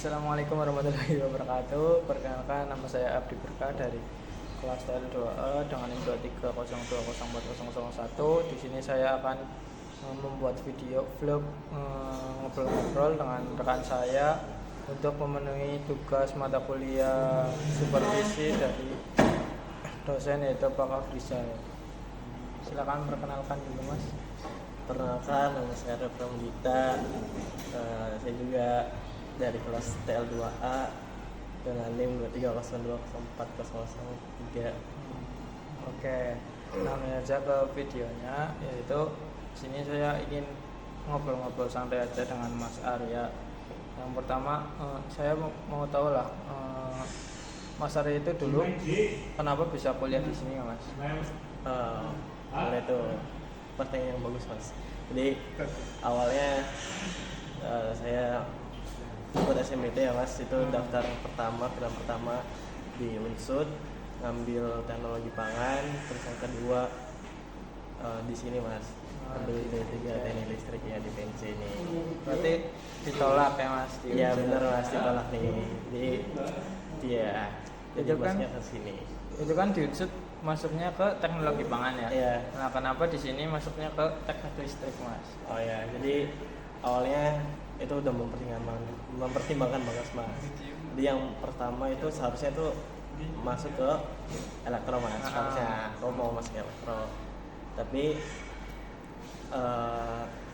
Assalamualaikum warahmatullahi wabarakatuh. Perkenalkan, nama saya Abdi Berkah dari kelas TL2A dengan NIM 2302040001. Di sini saya akan membuat video vlog ngobrol-ngobrol dengan rekan saya untuk memenuhi tugas mata kuliah supervisi dari dosen yaitu Pak Afrizal. Silakan perkenalkan dulu, Mas. Perkenalkan, nama saya Pramudita. Saya juga dari kelas TL2A dengan NIM 2302040003. Oke, langsung aja ke videonya, yaitu sini saya ingin ngobrol-ngobrol santai aja dengan Mas Arya. Yang pertama, saya mau tahu lah, Mas Arya itu dulu kenapa bisa kuliah di sini ya, Mas? Itu pertanyaan yang bagus, Mas. Jadi awalnya saya ikut SMPT ya, Mas. Itu daftar pilihan pertama di Unsud, ngambil teknologi pangan. Terus yang kedua di sini, Mas, ambil D3 teknik listrik ya di PNC ini. Berarti ditolak ya, Mas? Iya benar, Mas, ditolak nih. Jadi Itu kan masnya ke sini. Itu kan di Unsud masuknya ke teknologi pangan ya. Iya. Nah, kenapa di sini masuknya ke teknik listrik, Mas? Oh ya, jadi awalnya itu udah mempertimbangkan banget, Mas. Jadi yang pertama itu seharusnya tuh masuk ke elektro, Mas. Harusnya aku mau masuk ke elektro, tapi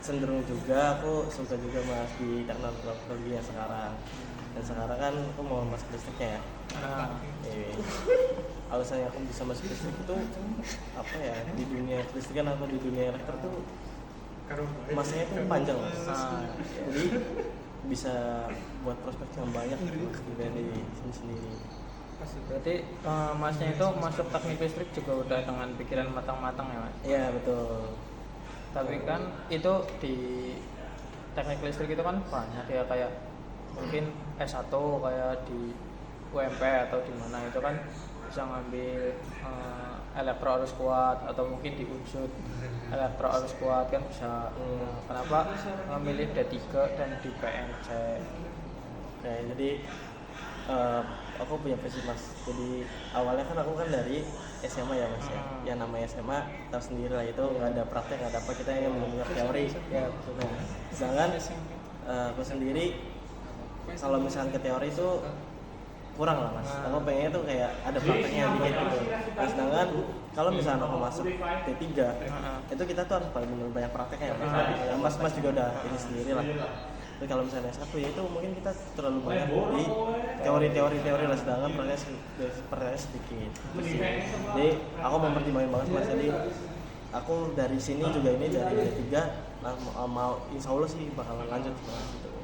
cenderung juga aku suka juga, Mas, di teknologi yang sekarang. Dan sekarang kan aku mau masuk listriknya ya. Alasannya aku bisa masuk listrik itu apa ya, di dunia kelistrikan atau di dunia elektro tuh masanya itu panjang, Mas. Jadi bisa buat prospek yang banyak juga di sini sendiri. Berarti Masnya itu masuk teknik listrik juga udah dengan pikiran matang-matang ya, Mas? Iya betul. Tapi kan itu di teknik listrik itu kan banyak ya, kayak mungkin S1 kayak di UMP atau di mana itu kan bisa ngambil elektro arus kuat, atau mungkin di Unsud elektro arus kuat kan bisa. Kenapa memilih D3 dan di PNC? Oke, jadi aku punya visi, Mas. Jadi awalnya kan aku kan dari SMA ya, Mas ya. Yang namanya SMA tahu sendiri lah, itu nggak ada praktek, nggak ada apa, kita yang mendengar teori ya. Nah, sedangkan aku sendiri kalau misalkan ke teori itu kurang lah, Mas. Aku pengennya tuh kayak ada prakteknya yang dikit gitu. Nah, sedangkan kalau misalnya aku masuk T3 itu kita tuh harus paling benar banyak prakteknya ya, Mas. Mas juga udah ini sendiri lah. Tapi kalau misalnya S1 ya itu mungkin kita terlalu banyak di teori lah, sedangkan prakteknya sedikit. Jadi aku mempertimbangkan banget, Mas. Jadi aku dari sini juga ini dari D3 mau insya Allah sih bakalan lanjut, Mas, gitu.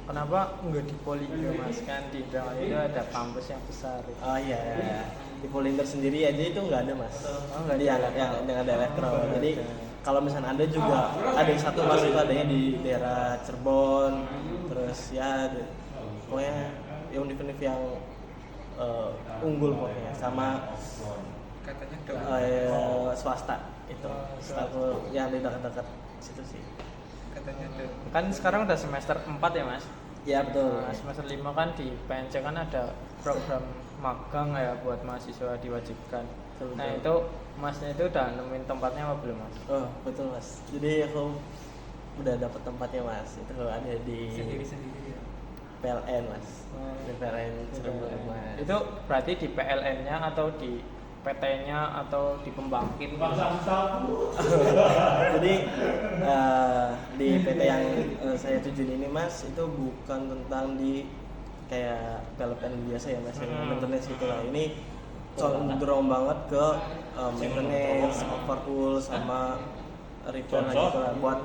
Kenapa enggak di Poli juga, Mas? Kan di Indramayu itu ada kampus yang besar. Oh iya, di Polinder sendiri aja itu nggak ada, Mas. Nggak ada. Yang ada elektro. Jadi kalau misalnya ada juga ada yang satu, Mas, itu adanya di daerah Cirebon. Terus ya pokoknya ya univ-univ yang unggul pokoknya, sama katanya swasta itu. Setahu yang di dekat-dekat situ sih. Kan sekarang udah semester 4 ya, Mas? Iya betul. Nah, semester 5 kan di PNC kan ada program magang ya buat mahasiswa diwajibkan. Betul. Nah, itu Masnya itu udah nemuin tempatnya apa belum, Mas? Oh betul, Mas. Jadi aku udah dapet tempatnya, Mas. Itu ada di PLN, Mas. Di PLN Cirebon, Mas. Itu berarti di PLN-nya atau di PT-nya atau di pembangkit? Jadi di PT yang saya tujuin ini, Mas, itu bukan tentang di kayak PLN biasa ya, Mas, yang maintenance gitu lah. Ini cenderung banget ke maintenance, overhaul sama repair lah gitu lah. Buat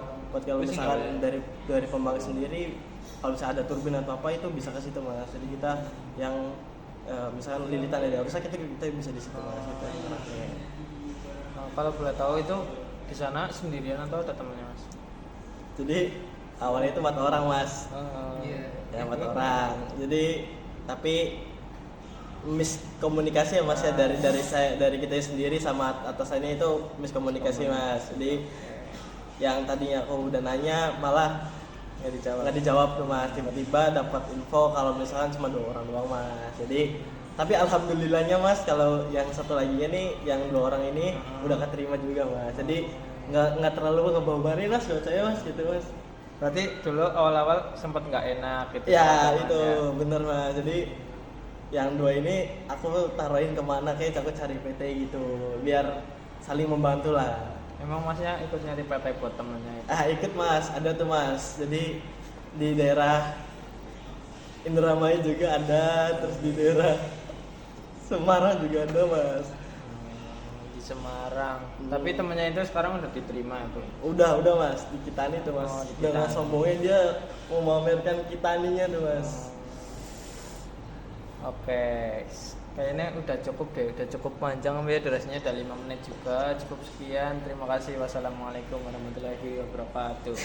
kalau misalkan dari pembangkit sendiri, kalau misalnya ada turbin atau apa itu bisa ke situ, Mas. Jadi kita yang misalkan lilitan ada rusak, kita bisa di situ, Mas. Kalau boleh tahu itu di sana sendirian atau ada temannya, Mas? Jadi awalnya itu 4 orang, Mas. Ya 4 orang. Jadi tapi miskomunikasi ya, Mas, ya, dari kita sendiri sama atasannya itu miskomunikasi, Mas. Jadi yang tadinya aku udah nanya malah nggak dijawab tuh mas, tiba-tiba dapat info kalau misalkan cuma 2 orang doang mas. Jadi tapi alhamdulillahnya mas kalau yang satu lagi nih yang 2 orang ini udah keterima juga mas. Jadi nggak terlalu ngebawari mas buat saya mas gitu mas. Berarti dulu awal-awal sempat nggak enak gitu. Ya sama itu temannya. bener mas. Jadi yang 2 ini aku taruhin kemana kayak aku cari PT gitu biar saling membantu lah. Emang masnya ikut nyari PT buat temennya itu? Ikut mas, ada tuh mas. Jadi di daerah Indramayu juga ada, terus di daerah Semarang juga ada mas. Di Semarang. Tapi temennya itu sekarang udah diterima itu. Udah mas, di Kitani tuh mas. Oh, di Dengan Kitani. sombongnya dia mau memamerkan Kitaninya tuh mas. Oke, kayaknya udah cukup deh, udah cukup panjang ya, durasinya udah 5 menit juga. Cukup sekian, terima kasih. Wassalamualaikum warahmatullahi wabarakatuh.